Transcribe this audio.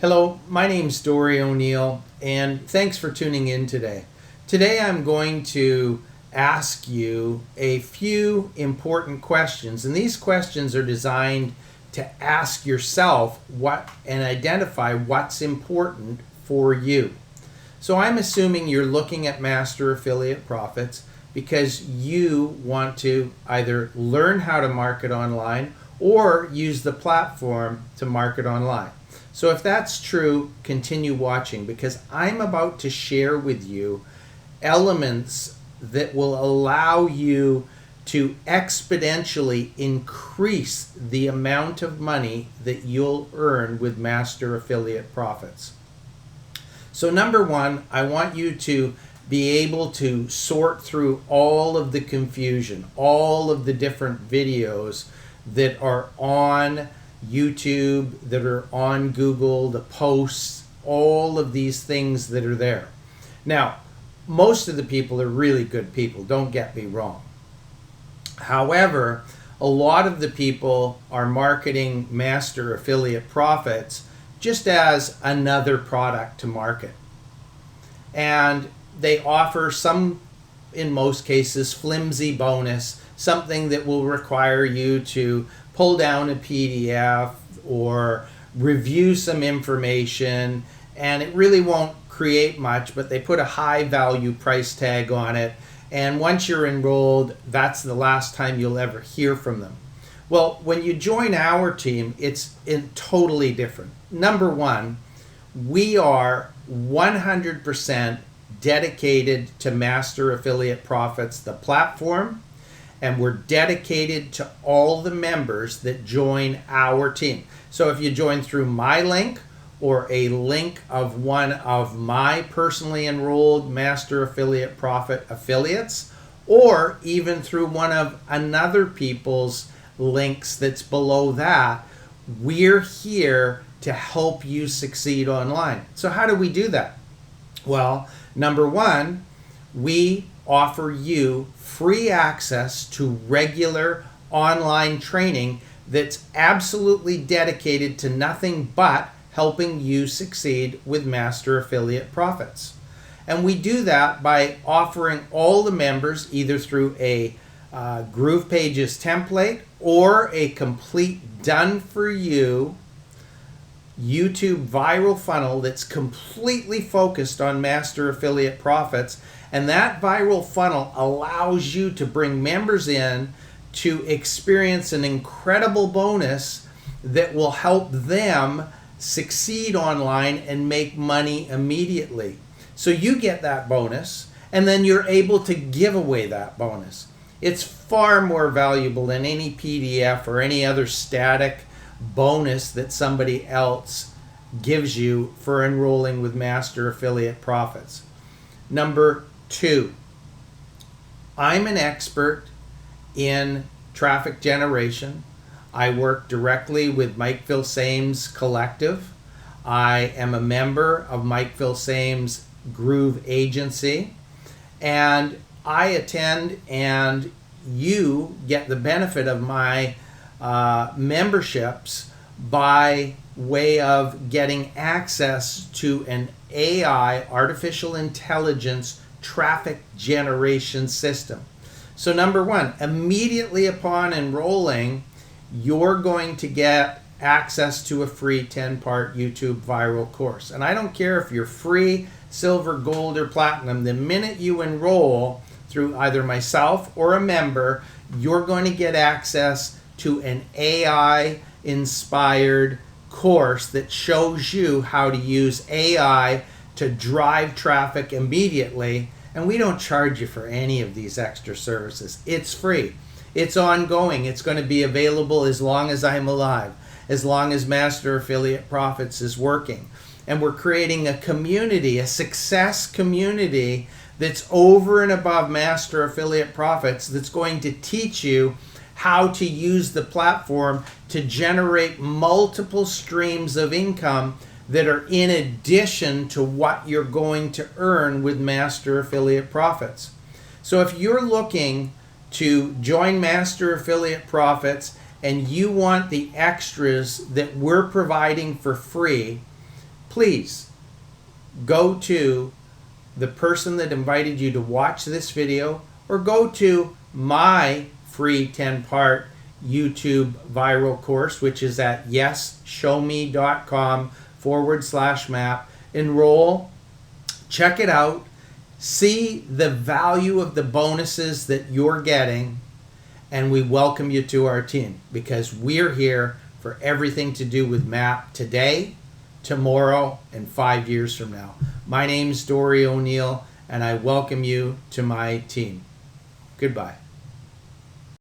Hello, my name's Dori O'Neill, and thanks for tuning in today. Today I'm going to ask you a few important questions, and these questions are designed to ask yourself what and identify what's important for you. So I'm assuming you're looking at Master Affiliate Profits because you want to either learn how to market online or use the platform to market online. So if that's true, continue watching because I'm about to share with you elements that will allow you to exponentially increase the amount of money that you'll earn with Master Affiliate Profits. So number one, I want you to be able to sort through all of the confusion, all of the different videos that are on YouTube, that are on Google, the posts, all of these things that are there. Now, most of the people are really good people, don't get me wrong. However, a lot of the people are marketing Master Affiliate Profits just as another product to market. And they offer some, in most cases, flimsy bonus, something that will require you to pull down a PDF or review some information, and it really won't create much, but they put a high value price tag on it, and once you're enrolled, that's the last time you'll ever hear from them. Well, when you join our team, it's totally different. Number one, we are 100% dedicated to Master Affiliate Profits, the platform, and we're dedicated to all the members that join our team. So if you join through my link or a link of one of my personally enrolled Master Affiliate Profit affiliates, or even through one of another people's links that's below that, we're here to help you succeed online. So how do we do that? Well, number one, we offer you free access to regular online training that's absolutely dedicated to nothing but helping you succeed with Master Affiliate Profits. And we do that by offering all the members either through a Groove Pages template or a complete done-for-you YouTube viral funnel that's completely focused on Master Affiliate Profits. And that viral funnel allows you to bring members in to experience an incredible bonus that will help them succeed online and make money immediately. So you get that bonus, and then you're able to give away that bonus. It's far more valuable than any PDF or any other static bonus that somebody else gives you for enrolling with Master Affiliate Profits. Number two, I'm an expert in traffic generation. I work directly with Mike Vilsame's collective. I am a member of Mike Vilsame's Groove Agency, and I attend, and you get the benefit of my memberships by way of getting access to an AI, artificial intelligence, traffic generation system. So number one, immediately upon enrolling, you're going to get access to a free 10-part YouTube viral course. And I don't care if you're free, silver, gold, or platinum, the minute you enroll through either myself or a member, you're going to get access to an AI-inspired course that shows you how to use AI to drive traffic immediately. And we don't charge you for any of these extra services. It's free. It's ongoing. It's going to be available as long as I'm alive, as long as Master Affiliate Profits is working. And we're creating a community, a success community that's over and above Master Affiliate Profits, that's going to teach you how to use the platform to generate multiple streams of income that are in addition to what you're going to earn with Master Affiliate Profits. So if you're looking to join Master Affiliate Profits and you want the extras that we're providing for free, please go to the person that invited you to watch this video, or go to my free 10-part YouTube viral course, which is at yesshowme.com/map. Enroll, check it out, see the value of the bonuses that you're getting, and we welcome you to our team, because we're here for everything to do with map today, tomorrow, and 5 years from now. My name's Dori O'Neill, and I welcome you to my team. Goodbye.